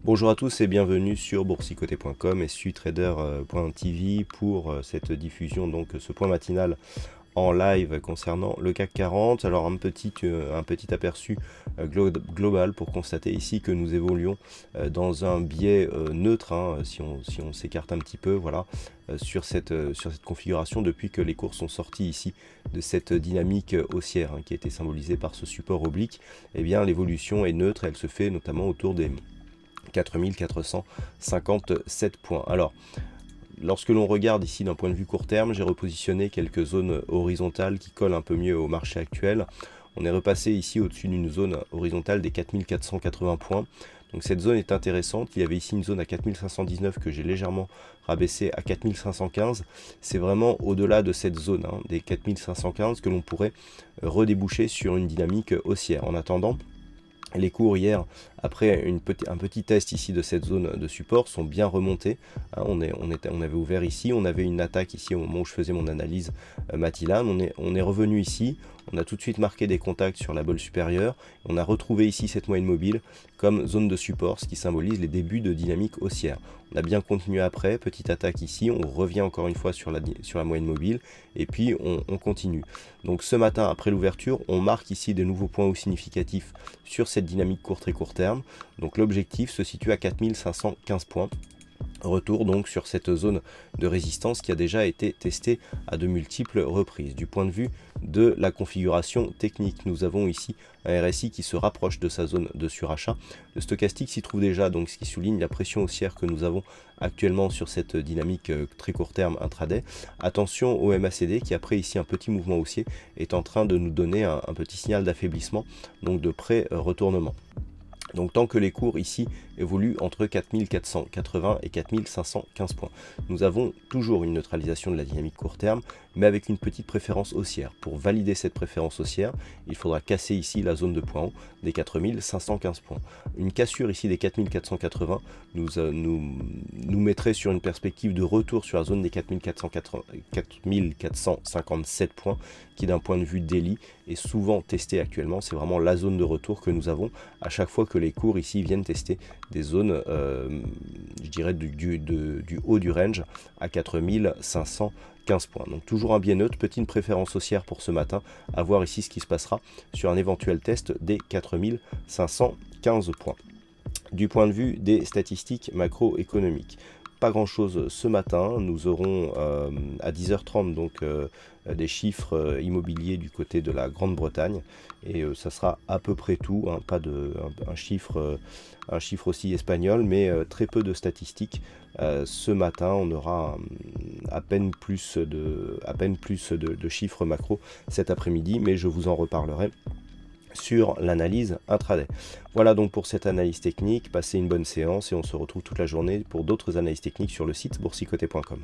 Bonjour à tous et bienvenue sur boursicoté.com et sutrader.tv pour cette diffusion, donc ce point matinal en live concernant le CAC 40. Alors un petit aperçu global pour constater ici que nous évoluons dans un biais neutre, hein, si on s'écarte un petit peu, voilà, sur cette configuration depuis que les cours sont sortis ici de cette dynamique haussière, hein, qui a été symbolisée par ce support oblique. Eh bien l'évolution est neutre, elle se fait notamment autour des 4457 points. Alors, lorsque l'on regarde ici d'un point de vue court terme, j'ai repositionné quelques zones horizontales qui collent un peu mieux au marché actuel. On est repassé ici au-dessus d'une zone horizontale des 4480 points. Donc cette zone est intéressante. Il y avait ici une zone à 4519 que j'ai légèrement rabaissé à 4515. C'est vraiment au-delà de cette zone, hein, des 4515, que l'on pourrait redéboucher sur une dynamique haussière. En attendant, les cours hier, après un petit test ici de cette zone de support, sont bien remontés. Hein, on avait ouvert ici, on avait une attaque ici au moment où je faisais mon analyse matinale. On est revenu ici, on a tout de suite marqué des contacts sur la bolle supérieure. On a retrouvé ici cette moyenne mobile comme zone de support, ce qui symbolise les débuts de dynamique haussière. On a bien continué après, petite attaque ici, on revient encore une fois sur la moyenne mobile et puis on continue. Donc ce matin, après l'ouverture, on marque ici de nouveaux points hauts significatifs sur cette dynamique court très court terme. Donc l'objectif se situe à 4515 points. Retour donc sur cette zone de résistance qui a déjà été testée à de multiples reprises. Du point de vue de la configuration technique, nous avons ici un RSI qui se rapproche de sa zone de surachat. Le stochastique s'y trouve déjà, donc ce qui souligne la pression haussière que nous avons actuellement sur cette dynamique très court terme intraday. Attention au MACD qui, après ici un petit mouvement haussier, est en train de nous donner un petit signal d'affaiblissement, donc de pré-retournement. Donc tant que les cours ici évoluent entre 4480 et 4515 points. Nous avons toujours une neutralisation de la dynamique court terme, mais avec une petite préférence haussière. Pour valider cette préférence haussière, il faudra casser ici la zone de points haut des 4515 points. Une cassure ici des 4480 nous mettrait sur une perspective de retour sur la zone des 4457 points, qui d'un point de vue daily est souvent testé actuellement. C'est vraiment la zone de retour que nous avons à chaque fois que les cours ici viennent tester des zones, je dirais, du haut du range à 4515 points. Donc toujours un biais neutre, petite préférence haussière pour ce matin, à voir ici ce qui se passera sur un éventuel test des 4515 points. Du point de vue des statistiques macroéconomiques, pas grand chose ce matin. Nous aurons à 10h30 donc des chiffres immobiliers du côté de la Grande-Bretagne et ça sera à peu près tout, hein, pas de un chiffre aussi espagnol, mais très peu de statistiques. Ce matin on aura à peine plus de chiffres macro cet après-midi, mais je vous en reparlerai sur l'analyse intraday. Voilà donc pour cette analyse technique. Passez une bonne séance et on se retrouve toute la journée pour d'autres analyses techniques sur le site boursicoté.com.